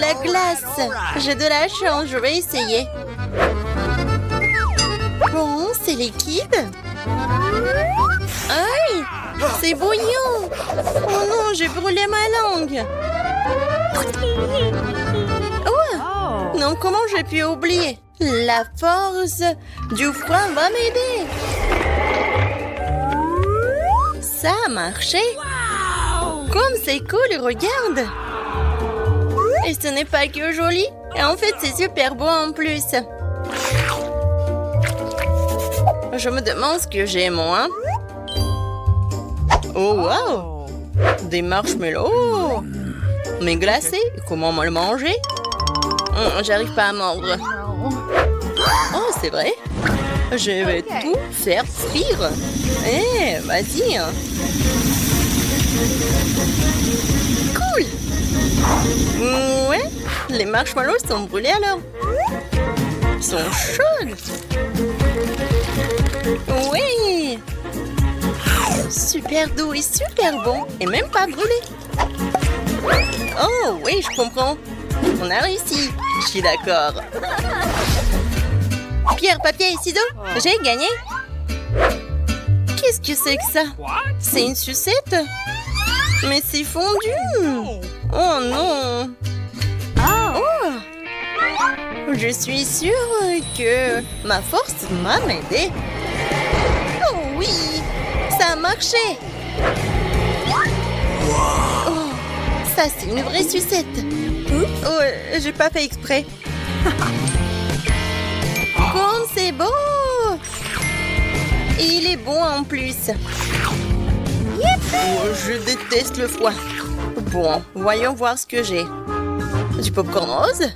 la glace. J'ai de la chance, je vais essayer. Bon, c'est liquide. Aïe, c'est bouillant. Oh non, j'ai brûlé ma langue. Oh, non, comment j'ai pu oublier? La force du froid va m'aider. Ça a marché. Comme c'est cool, regarde. Et ce n'est pas que joli. Et en fait, c'est super beau en plus. Je me demande ce que j'ai, moi. Oh, wow! Des marshmallows! Mais glacés, comment me le manger? J'arrive pas à mordre. Oh, c'est vrai? Je vais tout faire frire. Eh, vas-y! Cool! Ouais, les marshmallows sont brûlés alors. Ils sont chauds! Oui! Super doux et super bon. Et même pas brûlé. Oh, oui, je comprends. On a réussi. Je suis d'accord. Pierre, papier et ciseaux. J'ai gagné. Qu'est-ce que c'est que ça? C'est une sucette? Mais c'est fondu. Oh non. Oh. Je suis sûre que ma force m'a aidé. Oh oui, ça a marché. Oh, ça c'est une vraie sucette. Oh, j'ai pas fait exprès. Comme c'est beau. Et il est bon en plus. Oh, je déteste le froid. Bon, voyons voir ce que j'ai. Du popcorn rose?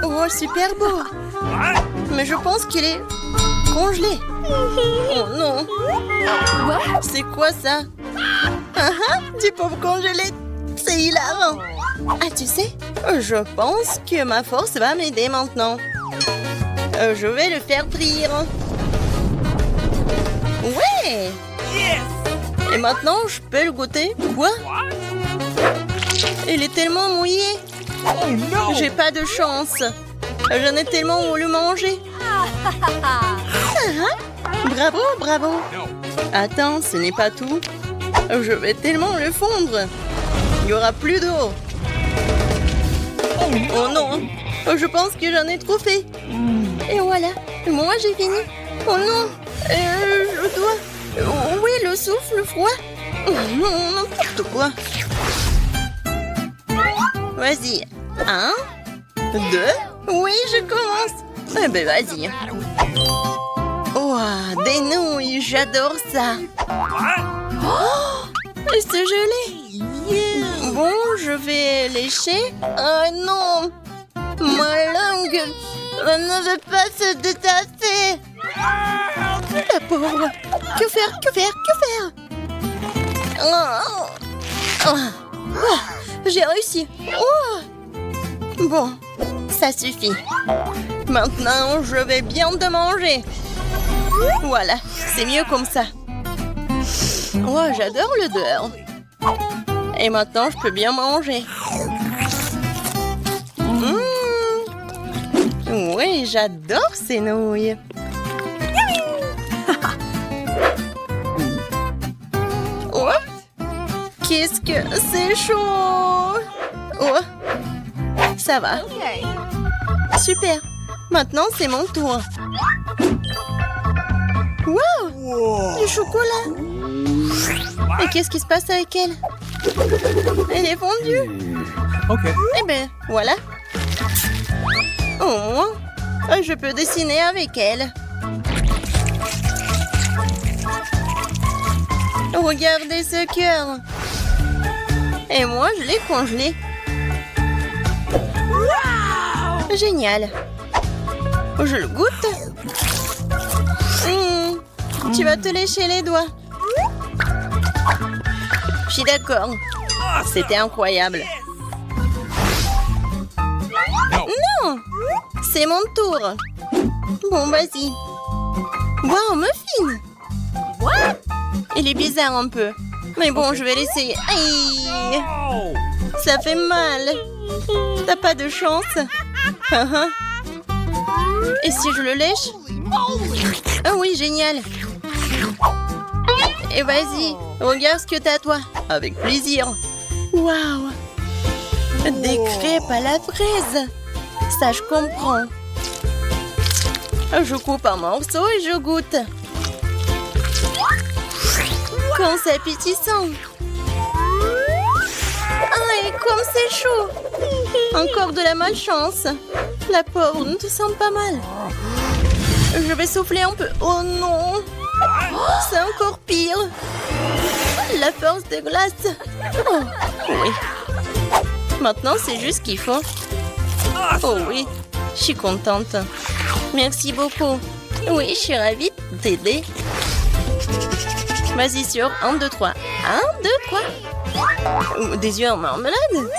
Oh, super beau. Mais je pense qu'il est congelé. Oh non. C'est quoi ça? Du popcorn gelé. C'est hilarant. Ah, tu sais, je pense que ma force va m'aider maintenant. Je vais le faire frire. Ouais. Et maintenant, je peux le goûter. Quoi? Il est tellement mouillé. J'ai pas de chance. J'en ai tellement voulu manger. Bravo, bravo. Attends, ce n'est pas tout. Je vais tellement le fondre. Il n'y aura plus d'eau. Oh non. Je pense que j'en ai trop fait. Et voilà. Moi, j'ai fini. Oh non. Je dois... Oui, le souffle froid. Oh non, n'importe quoi. Vas-y. 1, 2. Oui, je commence. Eh ben, vas-y. Oh, des nouilles, j'adore ça. Oh, c'est gelé. Bon, je vais lécher. Oh non, ma langue ne veut pas se détasser. La pauvre. Que faire, que faire, que faire? J'ai réussi. Oh. Bon, ça suffit. Maintenant, je vais bien te manger. Voilà, c'est mieux comme ça. Oh, j'adore l'odeur. Et maintenant, je peux bien manger. Oui, j'adore ces nouilles. Oh, qu'est-ce que c'est chaud. Oh, ça va. Super. Maintenant, c'est mon tour. Wow, du chocolat. Et qu'est-ce qui se passe avec elle? Elle est fondue. Ok. Eh ben, voilà. Au moins, je peux dessiner avec elle. Regardez ce cœur. Et moi, je l'ai congelé. Wow! Génial. Je le goûte. Tu vas te lécher les doigts. Je suis d'accord. C'était incroyable. Non! C'est mon tour. Bon, vas-y. Wow, muffin! Il est bizarre un peu. Mais bon, je vais l'essayer. Aïe! Ça fait mal. T'as pas de chance. Et si je le lèche? Ah oui, génial. Et vas-y, regarde ce que t'as toi. Avec plaisir. Waouh. Des crêpes à la fraise. Ça, je comprends. Je coupe un morceau et je goûte. Quand c'est appétissant. Ah, et comme c'est chaud. Encore de la malchance. La pauvre ne te sent pas mal. Je vais souffler un peu. Oh non. C'est encore pire. La force de glace. Oh, oui. Maintenant, c'est juste ce qu'il faut. Oh oui, je suis contente. Merci beaucoup. Oui, je suis ravie de t'aider. Vas-y sur 1, 2, 3. 1, 2, 3. Des yeux en marmelade.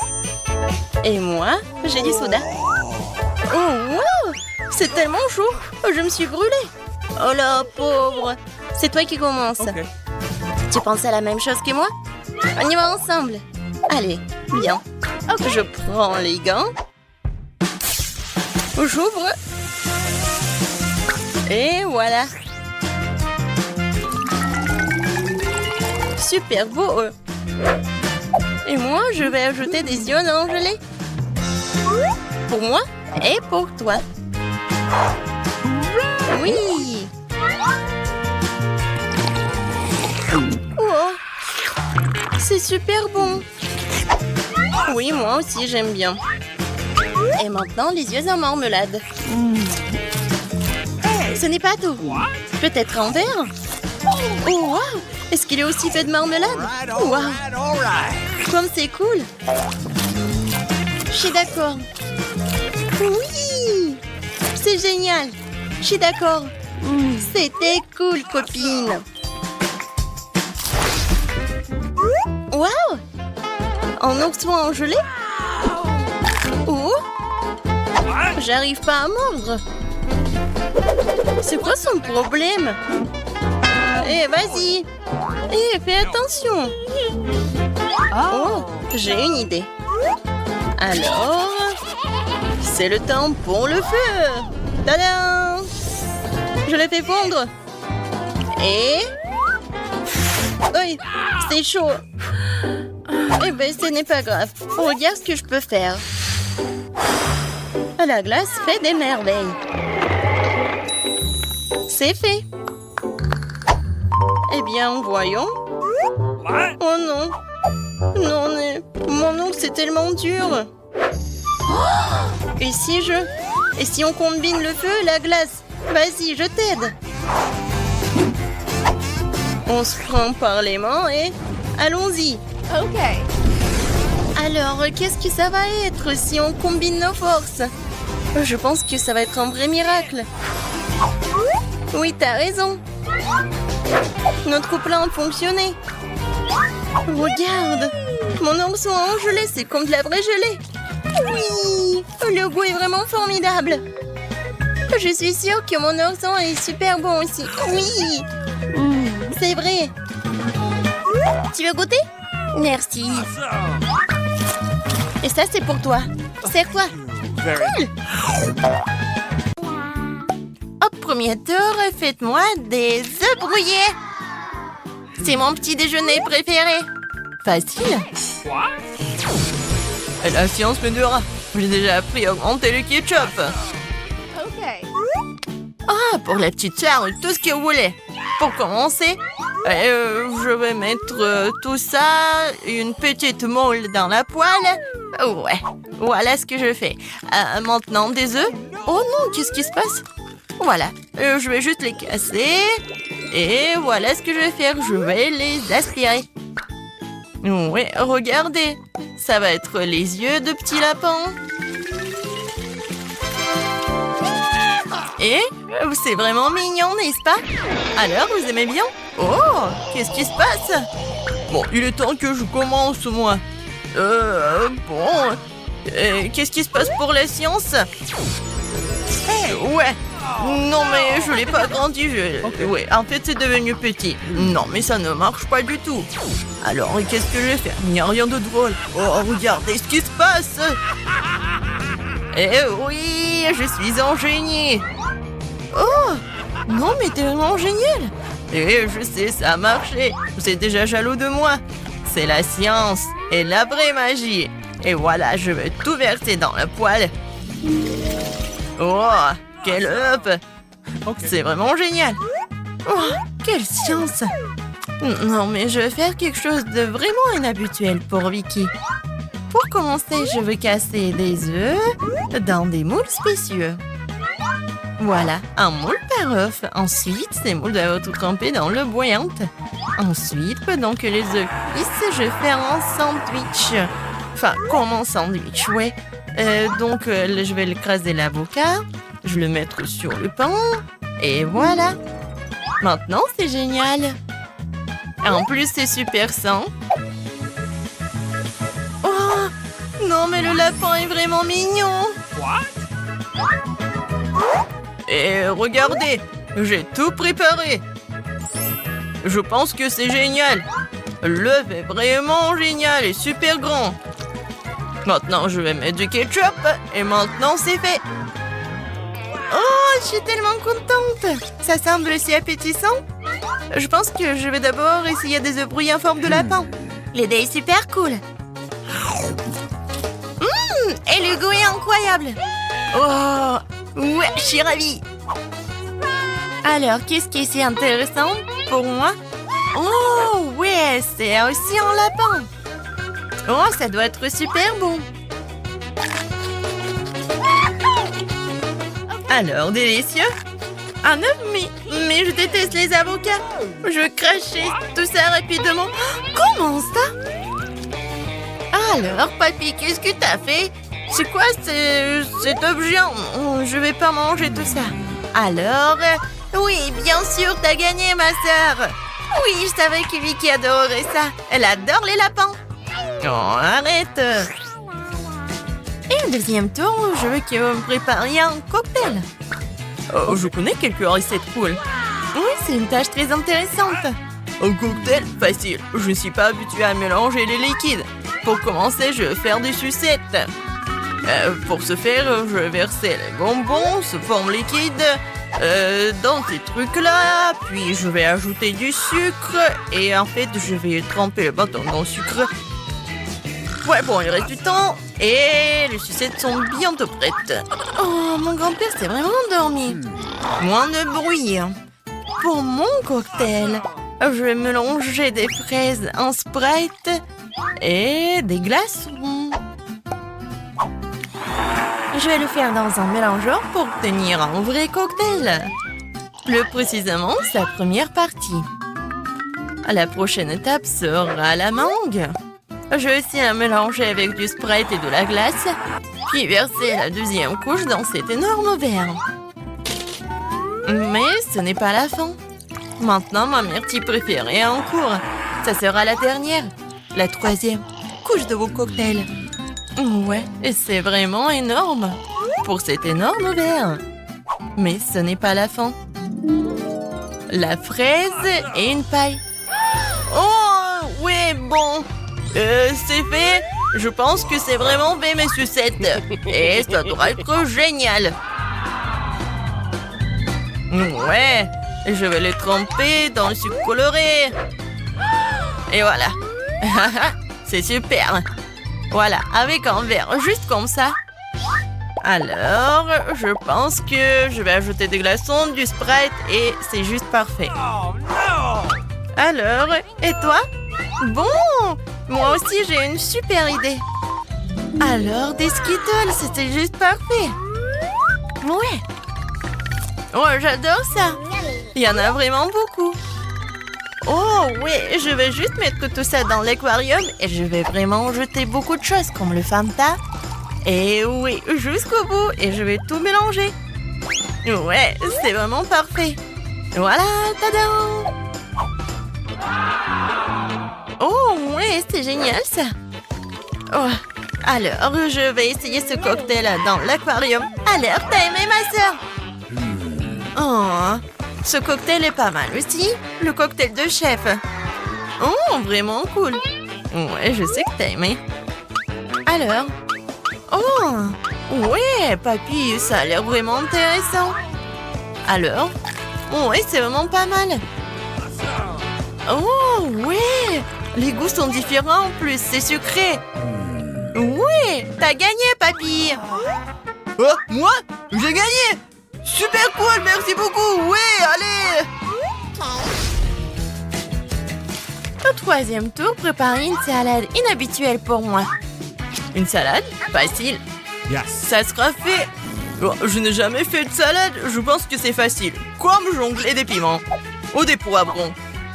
Et moi, j'ai du soda. Oh, wow! C'est tellement chaud. Je me suis brûlée. Oh la pauvre. C'est toi qui commence. Okay. Tu penses à la même chose que moi? On y va ensemble. Allez, viens. Okay. Je prends les gants. J'ouvre. Et voilà. Super beau. Et moi, je vais ajouter des ions en gelée. Pour moi et pour toi. Oui. Oh, c'est super bon. Oui, moi aussi, j'aime bien. Et maintenant, les yeux en marmelade. Ce n'est pas tout. Peut-être en verre. Oh, wow. Est-ce qu'il est aussi fait de marmelade? Wow. Comme c'est cool. Je suis d'accord. Oui. C'est génial. Je suis d'accord. C'était cool, copine. Wow. En ourson en gelée? Oh. J'arrive pas à mordre. C'est quoi son problème? Eh, vas-y. Eh, fais attention. Oh, j'ai une idée. Alors, c'est le temps pour le feu. Tadam! Je le fais fondre. Et... Oui, c'est chaud. Eh ben, ce n'est pas grave. Regarde ce que je peux faire. La glace fait des merveilles. C'est fait. Eh bien, voyons. Oh non. Non, mais mon ongle, c'est tellement dur. Et si on combine le feu et la glace? Vas-y, je t'aide. On se prend par les mains et... Allons-y. Ok. Alors, qu'est-ce que ça va être si on combine nos forces? Je pense que ça va être un vrai miracle. Oui, t'as raison. Notre plan a fonctionné. Regarde. Mon ourson en gelée, c'est comme de la vraie gelée. Oui, le goût est vraiment formidable. Je suis sûre que mon ourson est super bon aussi. Oui, c'est vrai. Tu veux goûter? Merci. Et ça, c'est pour toi. Serre-toi. Cool. Au premier tour, faites-moi des œufs brouillés. C'est mon petit déjeuner préféré. Facile. La science me dira. J'ai déjà appris à augmenter le ketchup. Ah, pour la petite sœur, tout ce que vous voulez. Pour commencer, je vais mettre tout ça, une petite moule dans la poêle. Ouais, voilà ce que je fais. Maintenant, des œufs. Oh non, qu'est-ce qui se passe? Voilà, je vais juste les casser. Et voilà ce que je vais faire. Je vais les aspirer. Oui, regardez. Ça va être les yeux de petits lapins. Et c'est vraiment mignon, n'est-ce pas? Alors, vous aimez bien? Oh, qu'est-ce qui se passe? Bon, il est temps que je commence, moi. Bon... qu'est-ce qui se passe pour la science? Ouais, Non, mais je l'ai pas agrandi. Ouais, en fait, c'est devenu petit. Non, mais ça ne marche pas du tout. Alors, qu'est-ce que je vais faire? Il n'y a rien de drôle. Oh, regardez ce qui se passe. Eh oui, je suis un génie. Oh, non, mais t'es vraiment génial. Et je sais, ça a marché. Vous êtes déjà jaloux de moi. C'est la science et la vraie magie. Et voilà, je vais tout verser dans le poêle. Oh, quel œuf! C'est vraiment génial! Oh, quelle science! Non, mais je vais faire quelque chose de vraiment inhabituel pour Vicky. Pour commencer, je vais casser des œufs dans des moules spécieux. Voilà, un moule par œuf. Ensuite, ces moules doivent être trempés dans l'eau bouillante. Ensuite, pendant que les œufs cuisent, je vais faire un sandwich. Enfin, comme un sandwich, ouais. Donc, je vais écraser l'avocat. Je le mettre sur le pain. Et voilà. Maintenant, c'est génial. En plus, c'est super sain. Oh, non, mais le lapin est vraiment mignon. Et regardez, j'ai tout préparé. Je pense que c'est génial. L'œuf est vraiment génial et super grand. Maintenant, je vais mettre du ketchup et maintenant, c'est fait. Oh, je suis tellement contente. Ça semble si appétissant. Je pense que je vais d'abord essayer des œufs brouillés en forme de lapin. L'idée est super cool. Et le goût est incroyable. Oh, ouais, je suis ravie. Alors, qu'est-ce qui est si intéressant pour moi? Oh, ouais, c'est aussi un lapin. Oh, ça doit être super bon. Alors, délicieux. Un œuf, mais je déteste les avocats. Je vais cracher tout ça rapidement. Comment ça? Alors, papy, qu'est-ce que t'as fait? C'est quoi cet objet? Je vais pas manger tout ça. Alors, oui, bien sûr, t'as gagné, ma sœur. Oui, je savais que Vicky adorait ça. Elle adore les lapins. Oh, arrête. Et au deuxième tour, je veux que vous me prépariez un cocktail. Oh, je connais quelques recettes cool. Oui, c'est une tâche très intéressante. Un cocktail? Facile. Je ne suis pas habituée à mélanger les liquides. Pour commencer, je vais faire des sucettes. Pour ce faire, je vais verser les bonbons sous forme liquide dans ces trucs-là. Puis, je vais ajouter du sucre. Et en fait, je vais tremper le bâton dans le sucre. Ouais, bon, il reste du temps. Et les sucettes sont bientôt prêtes. Oh, mon grand-père s'est vraiment endormi. Moins de bruit. Pour mon cocktail, je vais mélanger des fraises en Sprite et des glaçons. Je vais le faire dans un mélangeur pour obtenir un vrai cocktail. Plus précisément, sa première partie. La prochaine étape sera la mangue. Je vais aussi la mélanger avec du Sprite et de la glace, puis verser la deuxième couche dans cet énorme verre. Mais ce n'est pas la fin. Maintenant, ma myrtille préférée est en cours. Ça sera la dernière, la troisième couche de vos cocktails. Ouais, c'est vraiment énorme pour cet énorme verre. Mais ce n'est pas la fin. La fraise et une paille. Oh, ouais, bon. C'est fait. Je pense que c'est vraiment fait, mes sucettes. Et ça doit être génial. Ouais, je vais les tremper dans le sucre coloré. Et voilà. C'est super. Voilà, avec un verre, juste comme ça. Alors, je pense que je vais ajouter des glaçons, du Sprite et c'est juste parfait. Alors, et toi? Bon, moi aussi j'ai une super idée. Alors, des Skittles, c'était juste parfait. Ouais. Oh, j'adore ça. Il y en a vraiment beaucoup. Oh, oui, je vais juste mettre tout ça dans l'aquarium et je vais vraiment jeter beaucoup de choses comme le Fanta. Et oui, jusqu'au bout et je vais tout mélanger. Ouais, c'est vraiment parfait. Voilà, tadam! Oh, ouais, c'est génial ça. Oh, alors, je vais essayer ce cocktail dans l'aquarium. Alors, t'as aimé, ma sœur? Oh, ce cocktail est pas mal aussi. Le cocktail de chef. Oh, vraiment cool. Ouais, je sais que t'as aimé. Alors? Oh, ouais, papy, ça a l'air vraiment intéressant. Alors? Ouais, c'est vraiment pas mal. Oh, ouais, les goûts sont différents en plus, c'est sucré. Ouais, t'as gagné, papy. Oh, moi? J'ai gagné! Super cool, merci beaucoup! Oui, allez! Au troisième tour, préparez une salade inhabituelle pour moi. Une salade? Facile. Yes. Ça sera fait. Oh, je n'ai jamais fait de salade, je pense que c'est facile. Comme jongler des piments. Ou des poivrons.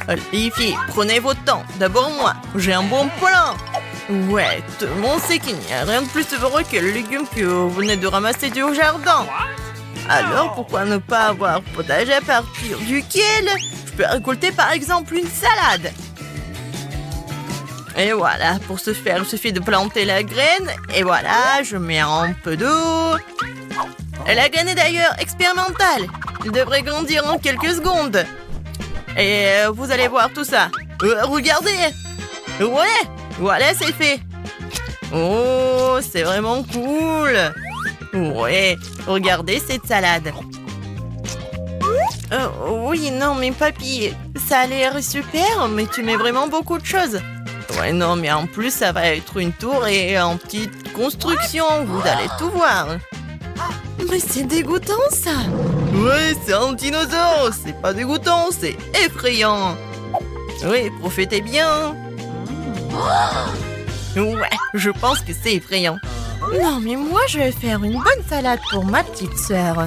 Allez, les filles, prenez votre temps. D'abord moi, j'ai un bon plan. Ouais, tout le monde sait qu'il n'y a rien de plus heureux que le légume que vous venez de ramasser du jardin. Alors, pourquoi ne pas avoir potager à partir duquel je peux récolter par exemple une salade? Et voilà, pour ce faire, il suffit de planter la graine. Et voilà, je mets un peu d'eau. Et la graine est d'ailleurs expérimentale. Elle devrait grandir en quelques secondes. Et vous allez voir tout ça. Regardez. Ouais, voilà, c'est fait. Oh, c'est vraiment cool. Ouais, regardez cette salade. Oui, non, mais papy, ça a l'air super, mais tu mets vraiment beaucoup de choses. Ouais, non, mais en plus, ça va être une tour et une petite construction. Vous allez tout voir. Mais c'est dégoûtant, ça. Ouais, c'est un dinosaure. C'est pas dégoûtant, c'est effrayant. Oui, profitez bien. Ouais, je pense que c'est effrayant. Non, mais moi, je vais faire une bonne salade pour ma petite sœur.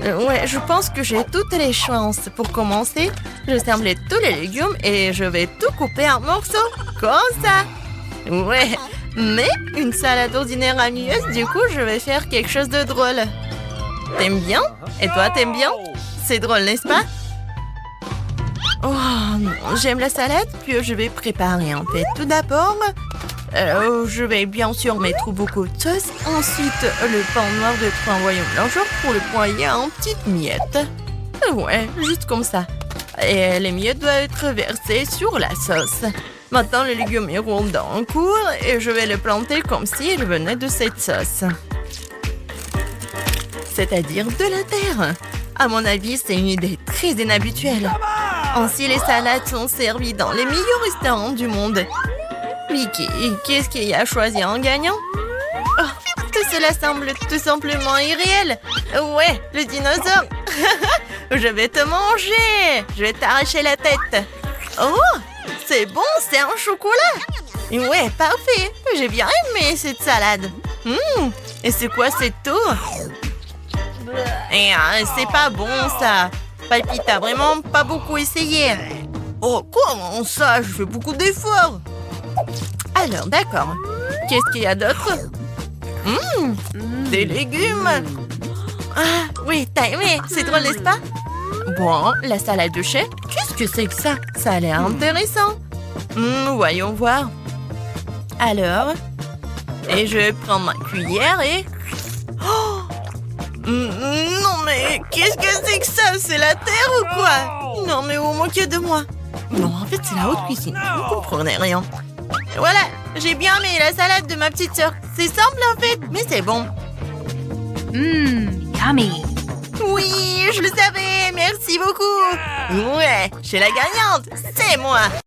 Ouais, je pense que j'ai toutes les chances. Pour commencer, je vais assembler tous les légumes et je vais tout couper en morceaux, comme ça. Ouais, mais une salade ordinaire amieuse, du coup, je vais faire quelque chose de drôle. T'aimes bien? Et toi, t'aimes bien? C'est drôle, n'est-ce pas? Oh non, j'aime la salade, puis je vais préparer en fait. Tout d'abord, je vais bien sûr mettre beaucoup de sauce. Ensuite, le pain noir de 3 royaumes blancheurs pour le broyer en petites miettes. Ouais, juste comme ça. Et les miettes doivent être versées sur la sauce. Maintenant, les légumes iront dans un cours et je vais les planter comme s'ils venaient de cette sauce. C'est-à-dire de la terre. À mon avis, c'est une idée très inhabituelle. Ainsi, les salades sont servies dans les meilleurs restaurants du monde. Mais qu'est-ce qui a choisi un gagnant? Oh, tout cela semble tout simplement irréel. Ouais, le dinosaure. Je vais te manger. Je vais t'arracher la tête. Oh, c'est bon, c'est un chocolat. Ouais, parfait. J'ai bien aimé cette salade. Et c'est quoi cette eau? C'est pas bon, ça. Papy, t'as vraiment pas beaucoup essayé. Oh, comment ça? Je fais beaucoup d'efforts. Alors, d'accord. Qu'est-ce qu'il y a d'autre? Des légumes. Ah, oui, t'as aimé. C'est drôle, n'est-ce pas? Bon, la salade de chef, qu'est-ce que c'est que ça? Ça a l'air intéressant. Voyons voir. Alors, et je vais prendre ma cuillère et... Oh! Non, mais qu'est-ce que c'est que ça? C'est la terre ou quoi? Non, mais vous moquez de moi. Non, en fait, c'est la haute cuisine. Vous comprenez rien. Voilà, j'ai bien aimé la salade de ma petite sœur. C'est simple, en fait, mais c'est bon. Yummy. Oui, je le savais. Merci beaucoup. Ouais, j'ai la gagnante. C'est moi.